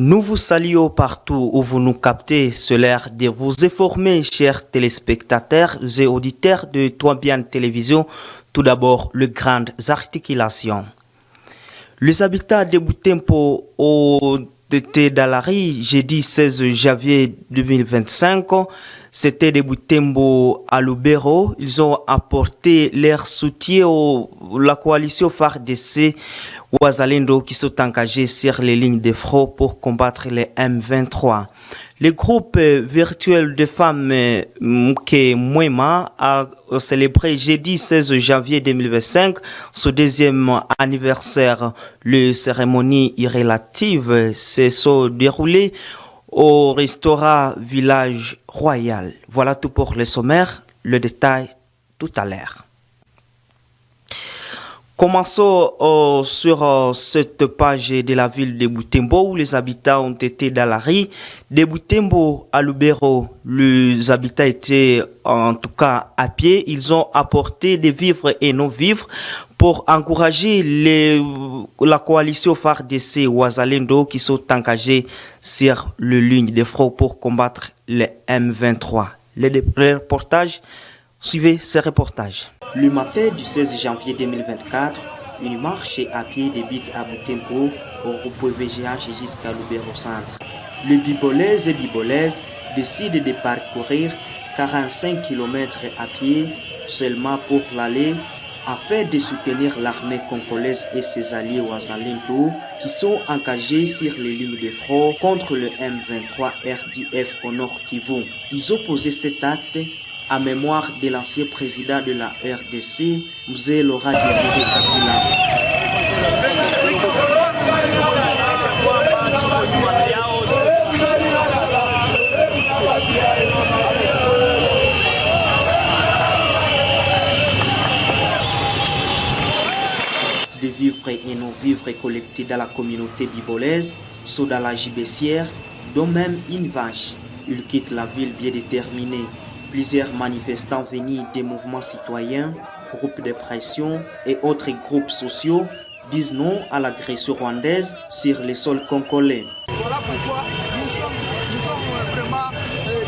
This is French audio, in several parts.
Nous vous saluons partout où vous nous captez. C'est l'heure de vous informer, chers téléspectateurs et auditeurs de Touambian Télévision. Tout d'abord, les grandes articulations. Les habitants de Butembo ont été dans la rue jeudi 16 janvier 2025. C'était de Butembo à Lubero. Ils ont apporté leur soutien à la coalition FARDC Wazalendo qui sont engagés sur les lignes de front pour combattre les M23. Le groupe virtuel de femmes Mke Mwema a célébré jeudi 16 janvier 2025 son deuxième anniversaire. Les cérémonies relatives se sont déroulées au restaurant Village Royal. Voilà tout pour le sommaire, le détail tout à l'heure. Commençons sur cette page de la ville de Butembo où les habitants ont été dans la rue. De Butembo à Lubero, les habitants étaient en tout cas à pied. Ils ont apporté des vivres et non-vivres pour encourager la coalition FARDC Wazalendo qui sont engagés sur le ligne de front pour combattre les M23. Les reportages, suivez ces reportages. Le matin du 16 janvier 2024, une marche à pied débute à Butembo au repos VGH jusqu'à Lubero Centre. Les bibolaises et bibolaises décident de parcourir 45 km à pied seulement pour l'aller afin de soutenir l'armée congolaise et ses alliés Wazalendo qui sont engagés sur les lignes de front contre le M23 RDF au Nord Kivu. Ils ont posé cet acte à mémoire de l'ancien président de la RDC, Mzee Laurent Désiré Kabila. Des vivres et non-vivres collectés dans la communauté bibolaise sont dans la gibecière, dont même une vache. Ils quittent la ville bien déterminée. Plusieurs manifestants venus des mouvements citoyens, groupes de pression et autres groupes sociaux disent non à l'agression rwandaise sur les sols congolais. Voilà pourquoi nous sommes vraiment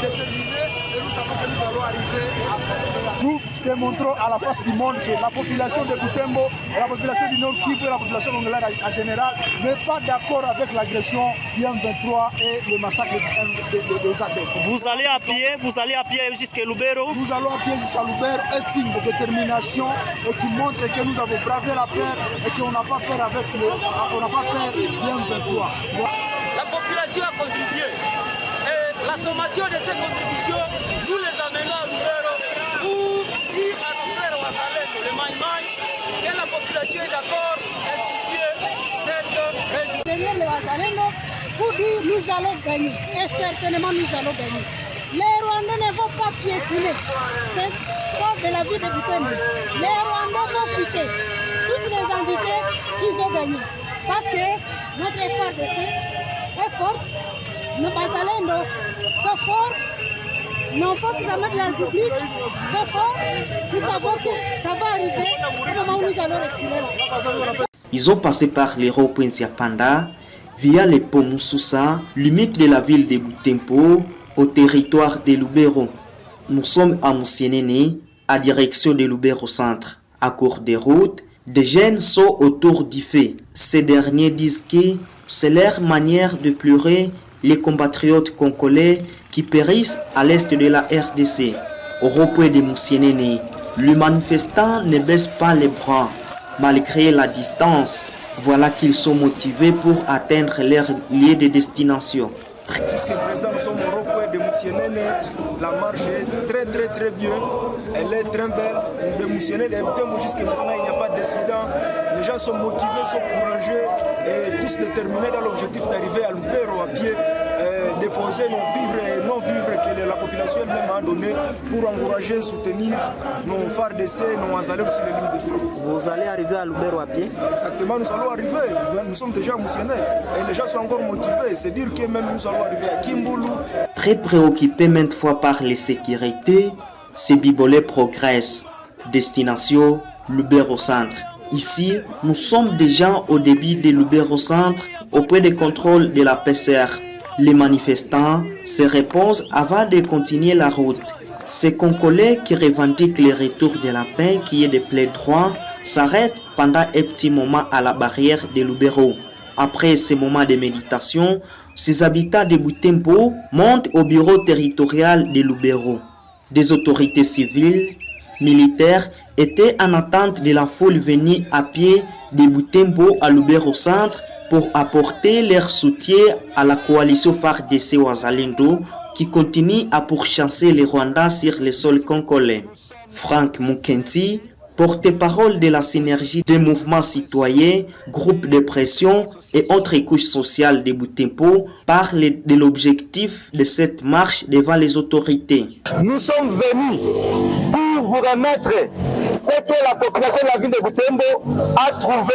déterminés et nous savons que nous allons arriver à faire. Nous démontrons à la face du monde que la population de Butembo, la population du Nord Kivu et la population congolaise en général n'est pas d'accord avec l'agression du M23 et le massacre des ADF. Vous allez à pied jusqu'à Lubero? Nous allons à pied jusqu'à Lubero, un signe de détermination et qui montre que nous avons bravé la peur et qu'on n'a pas peur avec du M23. La population a contribué et la sommation de ces contributions, nous les amenons à Lubero pour dire à nos frères Wazalendo, le Maïmaï, que la population est d'accord et soutient cette résistance. Derrière les Wazalendo, pour dire nous allons gagner et certainement nous allons gagner. Les Rwandais ne vont pas piétiner, c'est sauf de la vie de Butembo. Les Rwandais vont quitter toutes les entités qu'ils ont gagnées parce que notre FARDC est forte, nos Wazalendo sont forts, nos forces armées de la République sont fortes. Nous savons que ça va arriver au moment où nous allons respirer. Ils ont passé par les Ropinsia Panda via les ponts Moussoussa, limite de la ville de Butembo, au territoire de Lubero. Nous sommes à Moussienene, à direction de Lubero Centre. À court de route, des jeunes sont autour du fait. Ces derniers disent que c'est leur manière de pleurer les compatriotes congolais qui périssent à l'est de la RDC. Au repos de Moussienene, les manifestants ne baissent pas les bras. Malgré la distance, voilà qu'ils sont motivés pour atteindre leur lieu de destination. Jusqu'à présent, nous sommes au rond-point de Moussienene. La marche est très bien. Elle est très belle. De Moussienene, jusqu'à maintenant, il n'y a pas d'incident. Les gens sont motivés, sont courageux et tous déterminés dans l'objectif d'arriver à Lubero à pied, déposer nos vivres et non-vivres que la population elle-même a donné pour encourager et soutenir nos phares d'essai, nos Wazalendo sur les lignes de front. Vous allez arriver à Lubero à pied? Exactement, nous allons arriver. Nous sommes déjà à Moussienene et les gens sont encore motivés. C'est dire que même nous allons arriver à Kimboulou. Très préoccupé maintes fois par les sécurités, ces Bibolais progressent. Destination Lubero Centre. Ici, nous sommes déjà au début de Lubero Centre, auprès des contrôles de la PCR. Les manifestants se reposent avant de continuer la route. Ces Congolais qui revendiquent le retour de la paix qui est de plein droit s'arrêtent pendant un petit moment à la barrière de Lubero. Après ces moments de méditation, ces habitants de Butembo montent au bureau territorial de Lubero. Des autorités civiles, militaires étaient en attente de la foule venue à pied de Butembo à Lubero Centre pour apporter leur soutien à la coalition FARDC Wazalendo qui continue à pourchasser les Rwandais sur le sol congolais. Frank Mukenzi, porte-parole de la synergie des mouvements citoyens, groupes de pression et autres couches sociales de Butembo, parle de l'objectif de cette marche devant les autorités. Nous sommes venus pour vous remettre ce que la population de la ville de Butembo a trouvé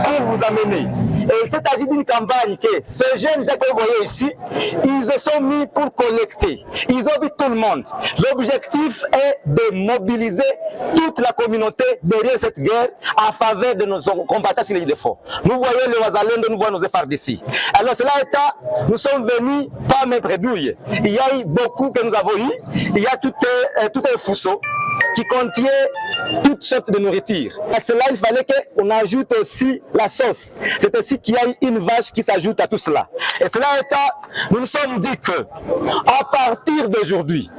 pour vous amener. Et il s'agit d'une campagne que ces jeunes gens que vous voyez ici, ils se sont mis pour collecter. Ils ont vu tout le monde. L'objectif est de mobiliser toute la communauté derrière cette guerre en faveur de nos combattants sur les de fort. Nous voyons les Wazalendo, nous voyons nos efforts d'ici. Alors cela étant, nous sommes venus pas mes prédouilles. Il y a eu beaucoup que nous avons eu. Il y a tout un fousseau qui contient toutes sortes de nourriture. À cela, il fallait qu'on ajoute aussi la sauce. C'est ainsi qu'il y a une vache qui s'ajoute à tout cela. Et cela étant, nous nous sommes dit que, à partir d'aujourd'hui,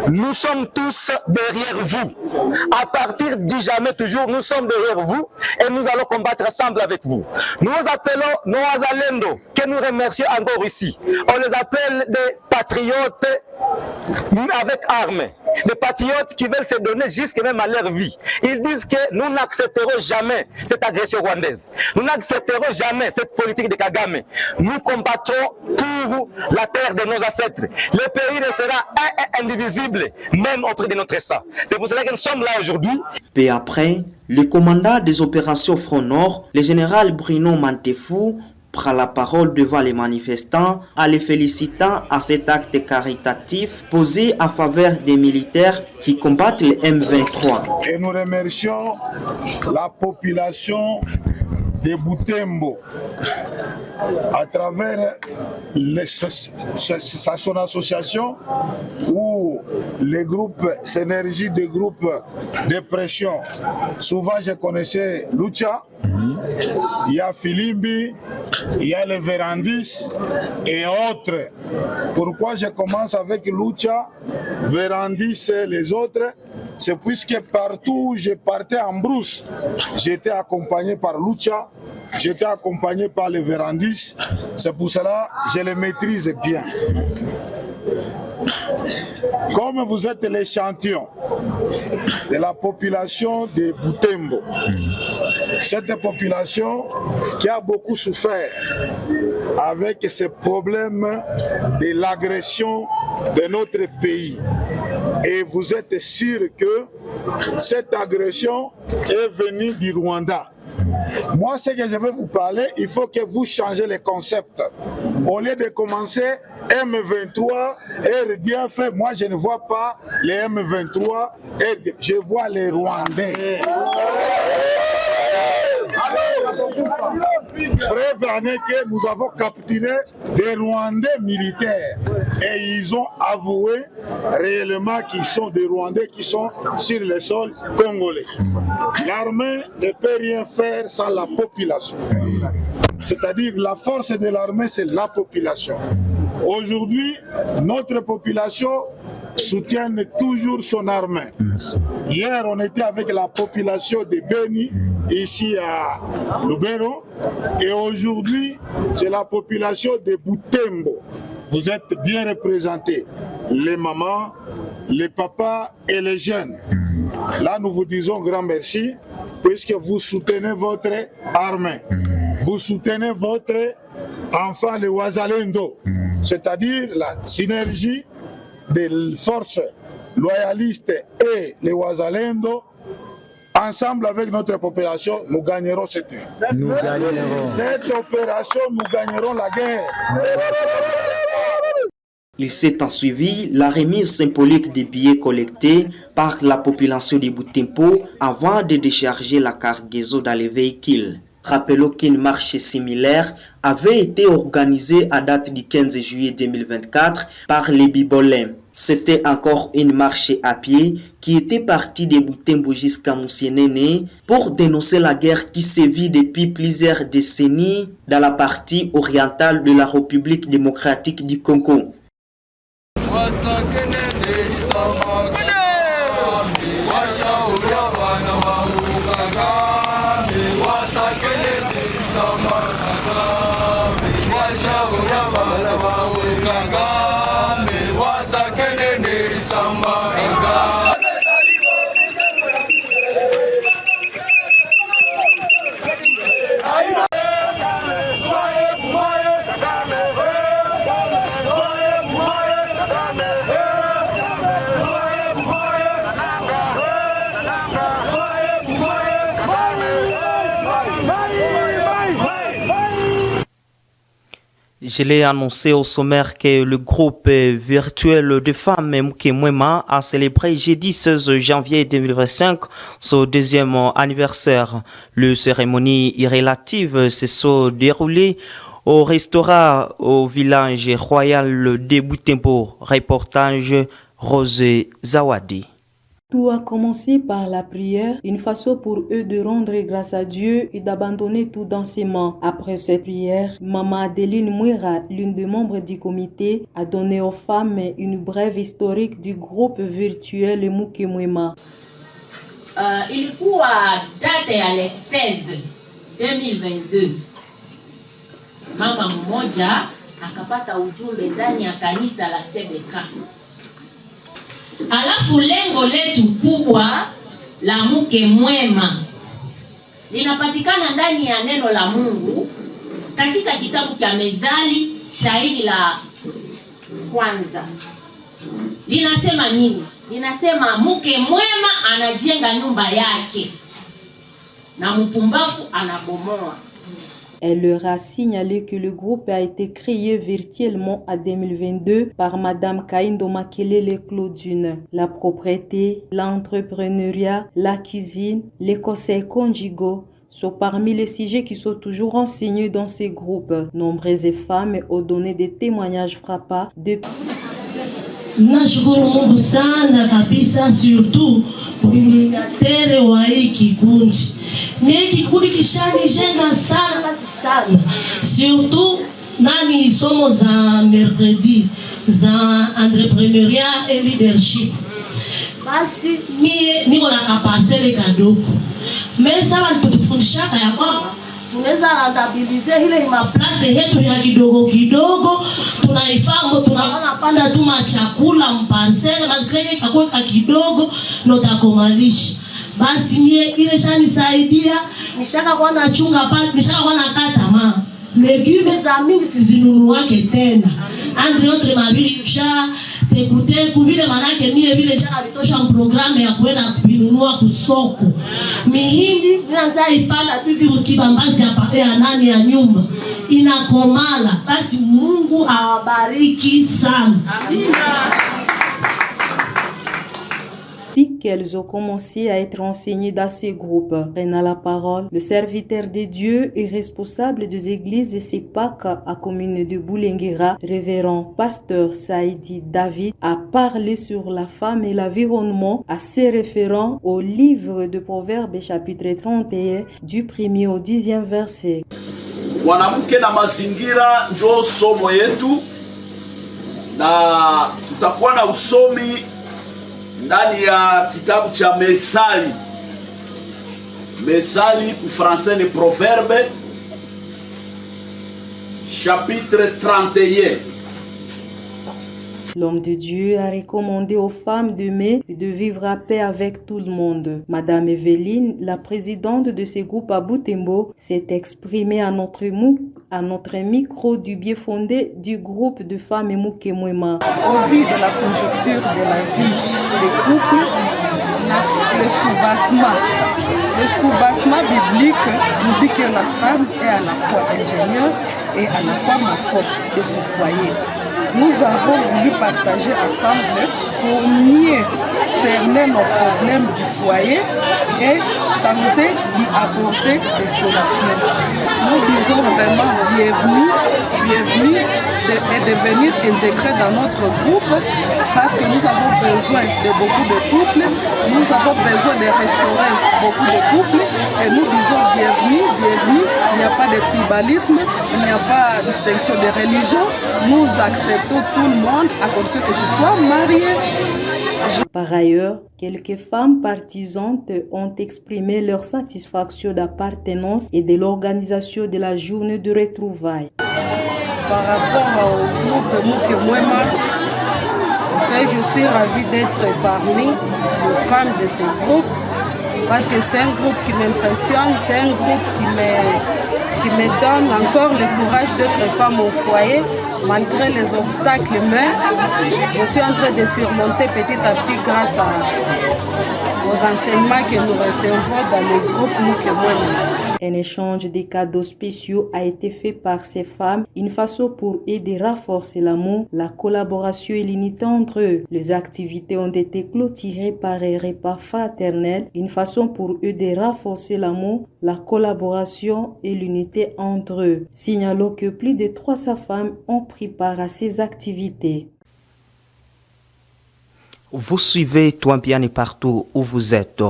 nous sommes tous derrière vous. À partir du jamais toujours, nous sommes derrière vous et nous allons combattre ensemble avec vous. Nous appelons nos Wazalendo, que nous remercions encore ici. On les appelle des patriotes avec armes. Des patriotes qui veulent se donner jusqu'à même à leur vie. Ils disent que nous n'accepterons jamais cette agression rwandaise. Nous n'accepterons jamais cette politique de Kagame. Nous combattrons pour la terre de nos ancêtres. Le pays restera indivisible, même auprès de notre sang. C'est pour cela que nous sommes là aujourd'hui. Peu après, le commandant des opérations Front Nord, le général Bruno Mantefou, prend la parole devant les manifestants en les félicitant à cet acte caritatif posé en faveur des militaires qui combattent le M23. Et nous remercions la population de Butembo à travers son association ou les groupes synergie des groupes de pression. Souvent je connaissais Lucha, il y a Filimbi, il y a les Vérandis et autres. Pourquoi je commence avec Lucha, Vérandis et les autres? C'est puisque partout où je partais en brousse, j'étais accompagné par Lucha, j'étais accompagné par les Vérandis. C'est pour cela que je les maîtrise bien. Comme vous êtes l'échantillon de la population de Butembo, cette population qui a beaucoup souffert avec ces problèmes de l'agression de notre pays. Et vous êtes sûr que cette agression est venue du Rwanda. Moi, ce que je vais vous parler, il faut que vous changez les concepts. Au lieu de commencer M23, RDF, moi je ne vois pas les M23, je vois les Rwandais. Preuve en est que nous avons capturé des Rwandais militaires et ils ont avoué réellement qu'ils sont des Rwandais qui sont sur le sol congolais. L'armée ne peut rien faire sans la population. C'est-à-dire la force de l'armée, c'est la population. Aujourd'hui, notre population soutient toujours son armée. Hier, on était avec la population de Beni ici à Lubero. Et aujourd'hui, c'est la population de Butembo. Vous êtes bien représentés, les mamans, les papas et les jeunes. Là, nous vous disons grand merci, puisque vous soutenez votre armée. Vous soutenez votre enfant, le Wazalendo, c'est-à-dire la synergie des forces loyalistes et les Wazalendo. Ensemble avec notre population, nous gagnerons cette opération, nous gagnerons la guerre. Il s'est ensuivi la remise symbolique des billets collectés par la population de Butembo avant de décharger la cargaison dans les véhicules. Rappelons qu'une marche similaire avait été organisée à date du 15 juillet 2024 par les Bibolins. C'était encore une marche à pied qui était partie de Butembo jusqu'à Musienene pour dénoncer la guerre qui sévit depuis plusieurs décennies dans la partie orientale de la République démocratique du Congo. Je l'ai annoncé au sommaire que le groupe virtuel de femmes Mukemwema a célébré jeudi 16 janvier 2025 son deuxième anniversaire. Le cérémonie relative se sont déroulées au restaurant au village royal de Butembo. Reportage Rosé Zawadi. Tout a commencé par la prière, une façon pour eux de rendre grâce à Dieu et d'abandonner tout dans ses mains. Après cette prière, Maman Adeline Mwira, l'une des membres du comité, a donné aux femmes une brève historique du groupe virtuel Mukemwema. Ilikuwa date ya le 16 2022. Mama mmoja akapata ujumbe ndani ya kanisa la Sebeka. Alafu lengo letu kubwa la Mukemwema linapatikana ndani ya neno la Mungu katika kitabu cha Mezali shairi la kwanza. Linasema nini? Linasema Mukemwema anajenga nyumba yake na mpumbavu anabomoa. Elle leur a signalé que le groupe a été créé virtuellement en 2022 par Madame Kaindo Makelele Claudine. La propriété, l'entrepreneuriat, la cuisine, les conseils conjugaux sont parmi les sujets qui sont toujours enseignés dans ces groupes. Nombreuses femmes ont donné des témoignages frappants de... Nashukuru Mungu sana kabisa, surtout initiatere wa hii kikundi. Ni kikundi kishanijenga sana basi sana. Surtout nani somo za mercredi za entrepreneuriat et leadership. Basi mie niko na kapasele kadogo. Mesa watutufundishaka ya kwamba tunaweza rentabiliser ile maplace yetu ya kidogo kidogo, tunaifahamu, tunaona panda tu machakula mparcele makreke kakweka kidogo ndo takomalisha. Basi mie ile shanisaidia, nishaka kwa na chunga pale, nishaka kwa na kata ma legume za mingi sizinunuake tena, andre autre mabishusha tekuteku vile manake mie vile nishaka vitosha mprograme ya kuenda kupinunua kusoko. Mihindi ninaanza ipanda tu hivi kibambazi hapa ya nani ya nyumba inakomala. Basi Mungu awabariki sana. Amina. Depuis qu'elles ont commencé à être enseignées dans ces groupes, prenant la parole, le serviteur de Dieu et responsable des églises CEPAC à commune de Boulenguera, révérend pasteur Saïdi David, a parlé sur la femme et l'environnement, à se référant au livre de Proverbes chapitre 31 du 1er au 10e verset. Mwanamke na mazingira njo somo yetu, na tutakuwa na usomi ndani ya kitabu cha Mezali. Mesali pour français le proverbe, chapitre 31. L'homme de Dieu a recommandé aux femmes d'aimer et de vivre à paix avec tout le monde. Madame Evelyne, la présidente de ce groupe à Butembo, s'est exprimée à notre micro du bien fondé du groupe de femmes Mukemwema. Au vu de la conjoncture de la vie des couples, ce sous-bassement biblique nous dit que la femme est à la fois ingénieure et à la fois maçon de son foyer. Nous avons voulu partager ensemble pour mieux cerner nos problèmes du foyer et tenter d'y apporter des solutions. Nous disons vraiment bienvenue et de venir intégrer dans notre groupe parce que nous avons besoin de beaucoup de couples, nous avons besoin de restaurer beaucoup de couples et nous disons bienvenue, il n'y a pas de tribalisme, il n'y a pas de distinction de religion, nous acceptons tout le monde à condition que tu sois marié. Par ailleurs, quelques femmes partisanes ont exprimé leur satisfaction d'appartenance et de l'organisation de la journée de retrouvailles. Par rapport au groupe Mukemwema, je suis ravie d'être parmi les femmes de ce groupe parce que c'est un groupe qui m'impressionne, c'est un groupe qui me donne encore le courage d'être femme au foyer malgré les obstacles, mais je suis en train de surmonter petit à petit grâce aux enseignements que nous recevons dans le groupe Mukemwema. Un échange de cadeaux spéciaux a été fait par ces femmes, une façon pour eux de renforcer l'amour, la collaboration et l'unité entre eux. Les activités ont été clôturées par un repas fraternel, une façon pour eux de renforcer l'amour, la collaboration et l'unité entre eux. Signalons que plus de 300 femmes ont pris part à ces activités. Vous suivez Twambiani partout où vous êtes.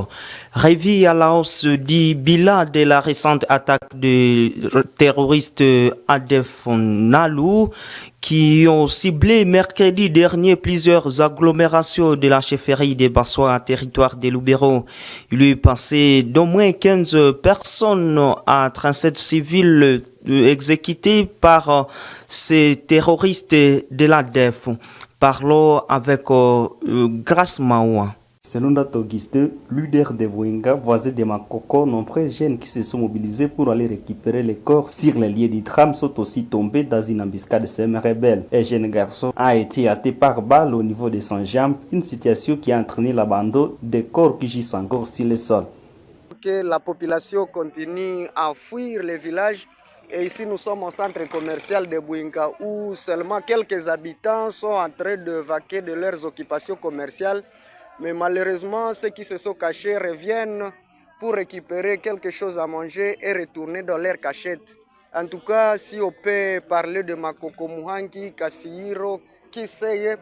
Réveil à la hausse du bilan de la récente attaque de terroristes ADF Nalu qui ont ciblé mercredi dernier plusieurs agglomérations de la chefferie des Bassois à territoire de Lubero. Il est passé d'au moins 15 personnes à 37 civils exécutés par ces terroristes de l'ADF. Parlons avec Grace Maoua. Selon Date Augustin, leader de Voinga, voisin de Makoko, nombreux jeunes qui se sont mobilisés pour aller récupérer les corps sur les lieux du drame sont aussi tombés dans une embuscade semi-rebelle. Un jeune garçon a été atteint par balle au niveau de son jambe, une situation qui a entraîné l'abandon des corps qui gisent encore sur le sol. Que la population continue à fuir les villages. Et ici, nous sommes au centre commercial de Bouinga où seulement quelques habitants sont en train de vaquer de leurs occupations commerciales. Mais malheureusement, ceux qui se sont cachés reviennent pour récupérer quelque chose à manger et retourner dans leur cachette. En tout cas, si on peut parler de Makoko Muhangi, Kasihiro, Kiseye,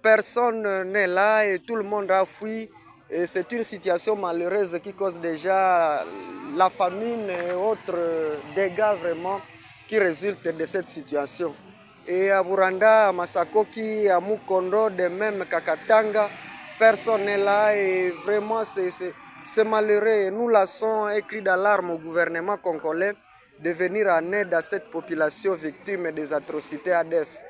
personne n'est là et tout le monde a fui. Et c'est une situation malheureuse qui cause déjà la famine et autres dégâts vraiment qui résultent de cette situation. Et à Buranda, à Masakoki, à Mukondo, de même Kakatanga, personne n'est là et vraiment c'est malheureux. Nous lançons un cri d'alarme au gouvernement congolais de venir en aide à cette population victime des atrocités ADF.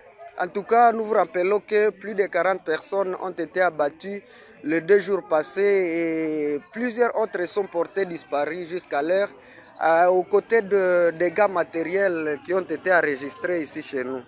En tout cas, nous vous rappelons que plus de 40 personnes ont été abattues les 2 jours passés et plusieurs autres sont portés disparus jusqu'à l'heure aux côtés de dégâts matériels qui ont été enregistrés ici chez nous.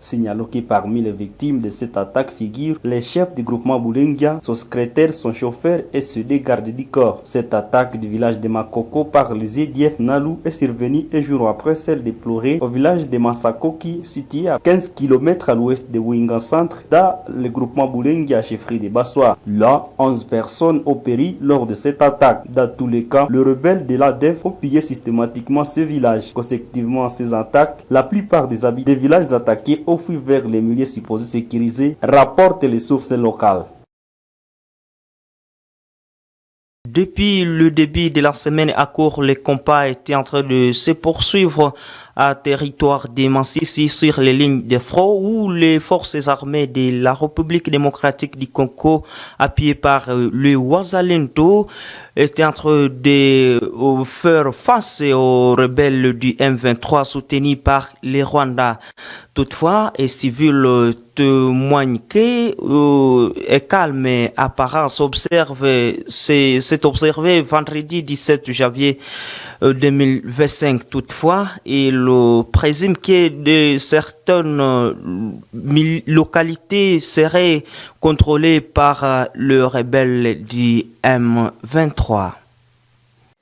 Signalons que parmi les victimes de cette attaque figurent les chefs du groupement Boulengia, son secrétaire, son chauffeur et ceux des gardes du corps. Cette attaque du village de Makoko par les ADF Nalu est survenue un jour après celle déplorée au village de Masakoki, situé à 15 km à l'ouest de Winga Centre, dans le groupement Boulengia, chefferie des Bassois. Là, 11 personnes ont péri lors de cette attaque. Dans tous les cas, les rebelles de l'ADF ont pillé systématiquement ce village. Consécutivement à ces attaques, la plupart des habitants des villages attaqués ont fui vers les milieux supposés sécurisés, rapportent les sources locales. Depuis le début de la semaine à court, les combats étaient en train de se poursuivre à territoire de Massissi sur les lignes de front où les forces armées de la République démocratique du Congo, appuyées par le Wazalendo, étaient en train de faire face aux rebelles du M23 soutenus par les Rwandais. Toutefois, les civils témoignent que calme et apparence s'est observé vendredi 17 janvier 2025. Toutefois, il présume que de certaines localités seraient contrôlées par le rebelle du M23.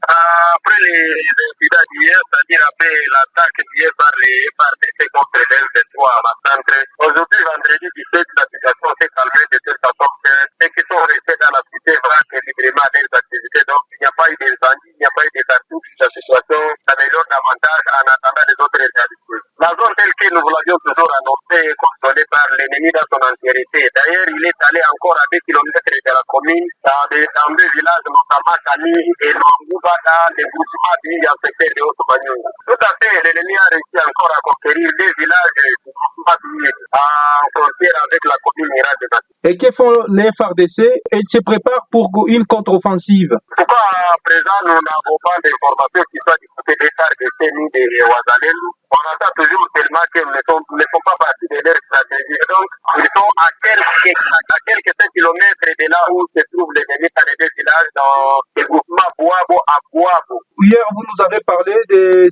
Après les incidents d'hier, c'est-à-dire après l'attaque d'hier par les FARDC contre les M23 à la centre, aujourd'hui, vendredi 17, la situation s'est calmée de telle façon que ceux qui sont restés dans la cité vont librement leurs activités. Donc, il n'y a pas eu d'incendie, il n'y a pas eu de cartouches. La situation s'améliore davantage en attendant les autres réalités. La zone telle que nous l'avions toujours annoncée est contrôlée par l'ennemi dans son entièreté. D'ailleurs, il est allé encore à 2 km de la commune, dans deux villages, notamment Kani et Longouba, dans les groupements du secteur de Haute-Bagnou. Tout à fait, l'ennemi a réussi encore à conquérir les villages du groupement en frontière avec la commune Mira de Massy. Et que font les FARDC? Ils se préparent pour une contre-offensive. Pourquoi à présent nous n'avons pas d'informations qui soient du côté des FARDC ni des Wazalendo? On entend toujours tellement qu'ils ne font pas partie de leur stratégie. Donc, ils sont à quelques 5 kilomètres de là où se trouve l'ennemi dans les deux villages, dans le groupement Boabo à Boabo. Hier, vous nous avez parlé des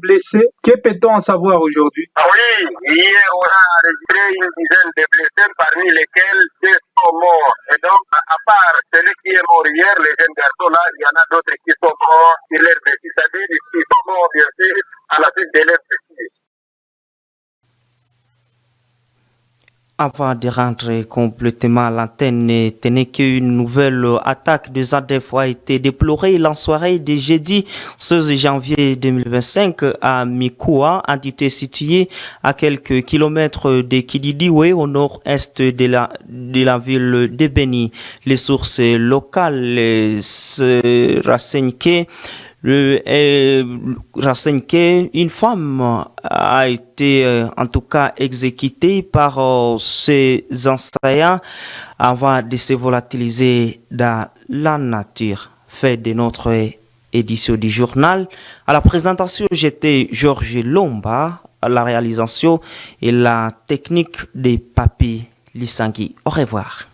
blessés. Que peut-on en savoir aujourd'hui? Oui, hier, on a enregistré une dizaine de blessés, parmi lesquels 2 sont morts. Et donc, à part celui qui est mort hier, les jeunes garçons là, il y en a d'autres qui sont morts sur leur blessés. C'est-à-dire qu'ils sont morts, bien sûr, à la suite de leur blessés. Avant de rentrer complètement à l'antenne, tenez qu'une nouvelle attaque de ZADF a été déplorée la soirée de jeudi 16 janvier 2025 à Mikoua, entité située à quelques kilomètres de Kididiwe au nord-est de la ville de Beni. Les sources locales se renseignent une femme a été en tout cas exécutée par ses assaillants avant de se volatiliser dans la nature. Fait de notre édition du journal. À la présentation, j'étais Georges Lomba, à la réalisation et la technique des Papi Lissangui. Au revoir.